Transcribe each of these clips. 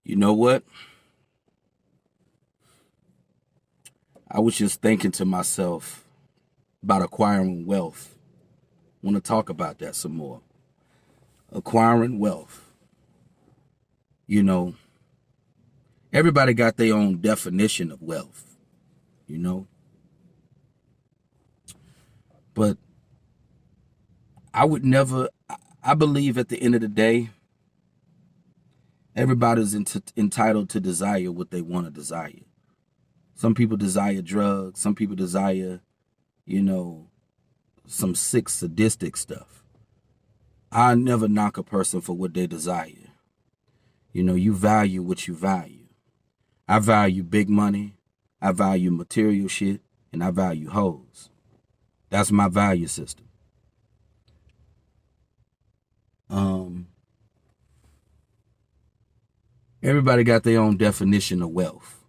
You know what? I was just thinking to myself about acquiring wealth. Want to talk about that some more. Acquiring wealth. You know, everybody got their own definition of wealth, you know. But I would never, I believe at the end of the day, everybody's entitled to desire what they want to desire. Some people desire drugs. Some people desire, some sick, sadistic stuff. I never knock a person for what they desire. You value what you value. I value big money. I value material shit. And I value hoes. That's my value system. Everybody got their own definition of wealth.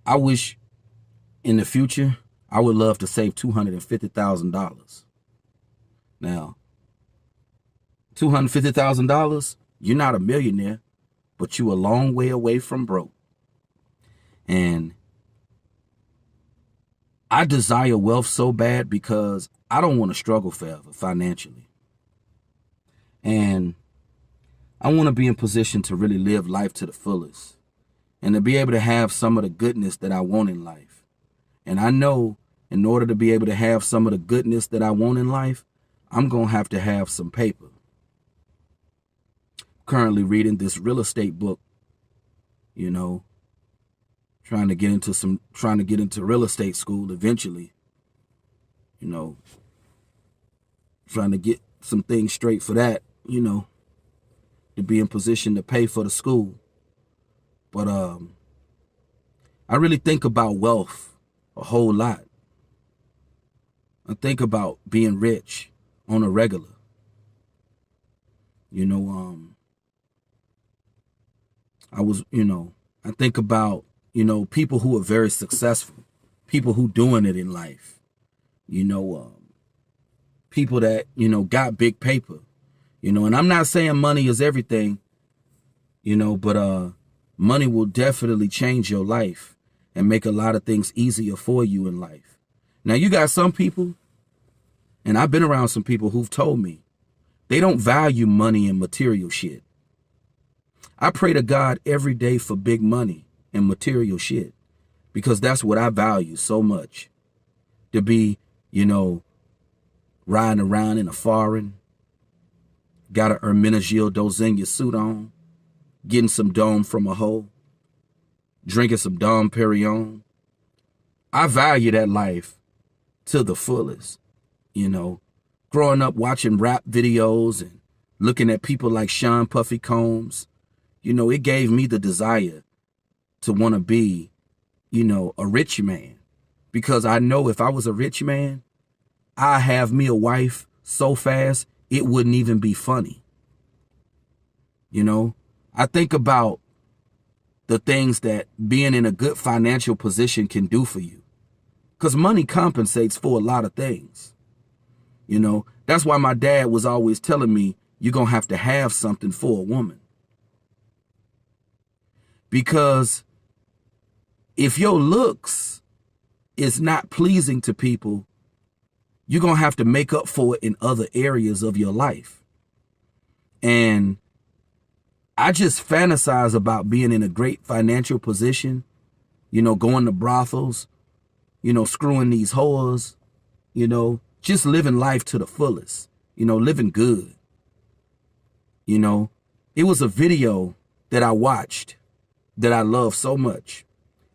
I wish in the future, I would love to save $250,000. Now, $250,000, you're not a millionaire, but you're a long way away from broke. And I desire wealth so bad because I don't want to struggle forever financially. And I want to be in position to really live life to the fullest and to be able to have some of the goodness that I want in life. And I know in order to be able to have some of the goodness that I want in life, I'm going to have some paper. Currently reading this real estate book, trying to get into real estate school eventually, trying to get some things straight for that, to be in position to pay for the school. But I really think about wealth a whole lot. I think about being rich on a regular. I think about, people who are very successful, people who doing it in life, people that, got big paper, and I'm not saying money is everything, but money will definitely change your life and make a lot of things easier for you in life. Now, you got some people, and I've been around some people who've told me they don't value money and material shit. I pray to God every day for big money and material shit because that's what I value so much. To be, riding around in a foreign, got a Hermenegildo Dozinha suit on, getting some Dome from a hoe, drinking some Dom Perignon. I value that life to the fullest, growing up watching rap videos and looking at people like Sean Puffy Combs. It gave me the desire to want to be, a rich man. Because I know if I was a rich man, I have me a wife so fast, it wouldn't even be funny. I think about the things that being in a good financial position can do for you. Because money compensates for a lot of things. That's why my dad was always telling me, you're going to have something for a woman. Because if your looks is not pleasing to people, you're going to have to make up for it in other areas of your life. And I just fantasize about being in a great financial position, going to brothels, screwing these whores, just living life to the fullest, living good. It was a video that I watched that I love so much.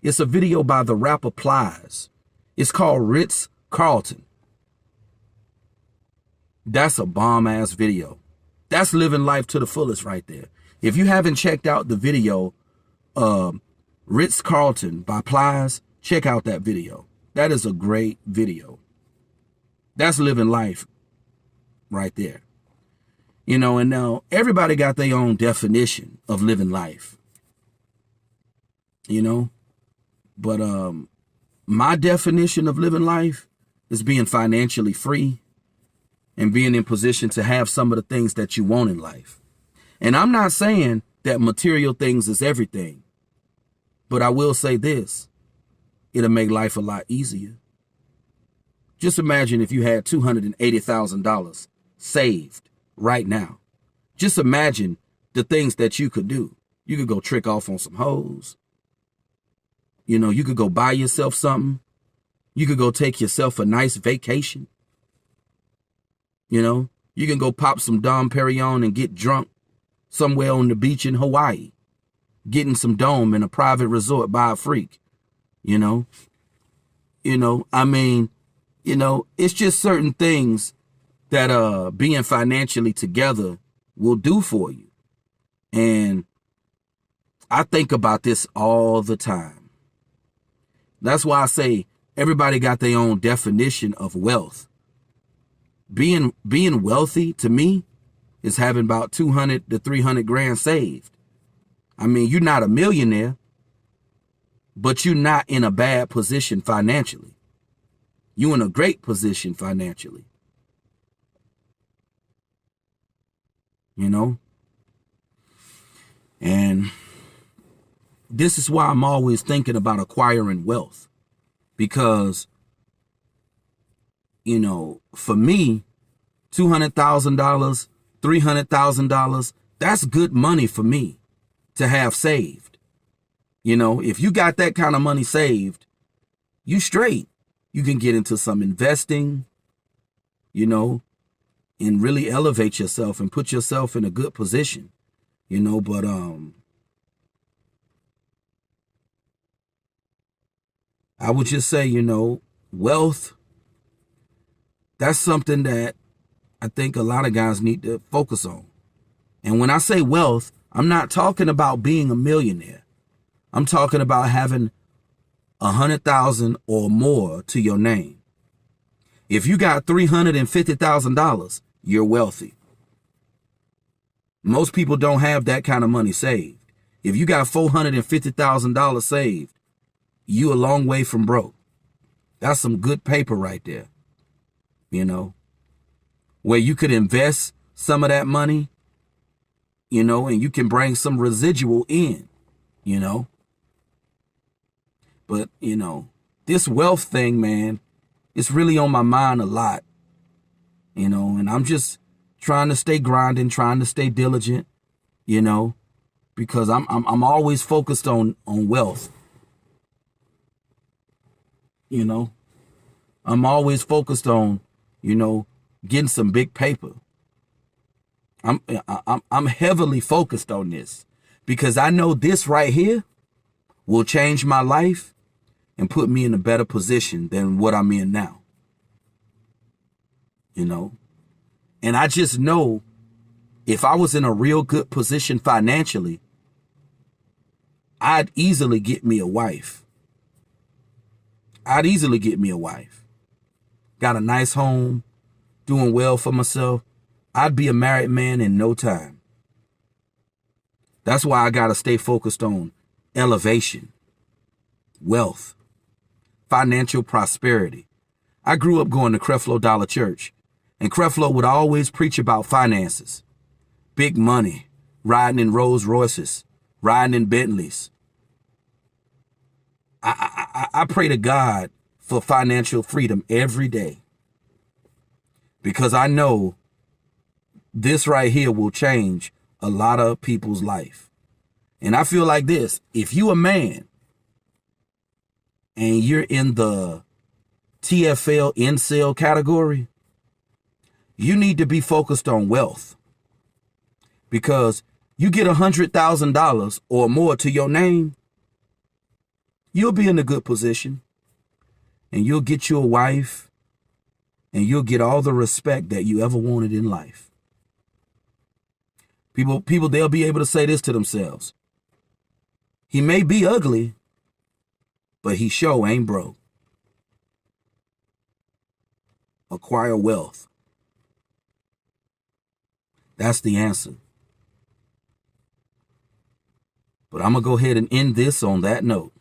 It's a video by the rapper Plies. It's called Ritz Carlton. That's a bomb-ass video. That's living life to the fullest right there. If you haven't checked out the video, Ritz Carlton by Plies, check out that video. That is a great video. That's living life right there. And now everybody got their own definition of living life. But my definition of living life is being financially free and being in position to have some of the things that you want in life. And I'm not saying that material things is everything. But I will say this, it'll make life a lot easier. Just imagine if you had $280,000 saved right now. Just imagine the things that you could do. You could go trick off on some hoes. You know, you could go buy yourself something. You could go take yourself a nice vacation. You know, you can go pop some Dom Perignon and get drunk somewhere on the beach in Hawaii, getting some dome in a private resort by a freak. You know, I mean, it's just certain things that being financially together will do for you. And I think about this all the time. That's why I say everybody got their own definition of wealth. Being wealthy to me is having about 200 to 300 grand saved. I mean, you're not a millionaire, but you're not in a bad position financially. You're in a great position financially. You know? And this is why I'm always thinking about acquiring wealth. Because, for me, $200,000, $300,000, that's good money for me to have saved. If you got that kind of money saved, you straight. You can get into some investing, and really elevate yourself and put yourself in a good position, but I would just say, wealth, that's something that I think a lot of guys need to focus on. And when I say wealth, I'm not talking about being a millionaire. I'm talking about having 100,000 or more to your name. If you got $350,000, you're wealthy. Most people don't have that kind of money saved. If you got $450,000 saved, you a long way from broke. That's some good paper right there. Where you could invest some of that money, and you can bring some residual in, But, this wealth thing, man, it's really on my mind a lot, and I'm just trying to stay grinding, trying to stay diligent, because I'm always focused on wealth. I'm always focused on, getting some big paper. I'm heavily focused on this because I know this right here will change my life and put me in a better position than what I'm in now. And I just know if I was in a real good position financially, I'd easily get me a wife. Got a nice home, doing well for myself. I'd be a married man in no time. That's why I got to stay focused on elevation, wealth, financial prosperity. I grew up going to Creflo Dollar Church, and Creflo would always preach about finances, big money, riding in Rolls Royces, riding in Bentleys. I pray to God for financial freedom every day because I know this right here will change a lot of people's life. And I feel like this, if you a man and you're in the TFL incel category, you need to be focused on wealth because you get $100,000 or more to your name, you'll be in a good position and you'll get you a wife and you'll get all the respect that you ever wanted in life. People, they'll be able to say this to themselves. He may be ugly, but he sure ain't broke. Acquire wealth. That's the answer. But I'm going to go ahead and end this on that note.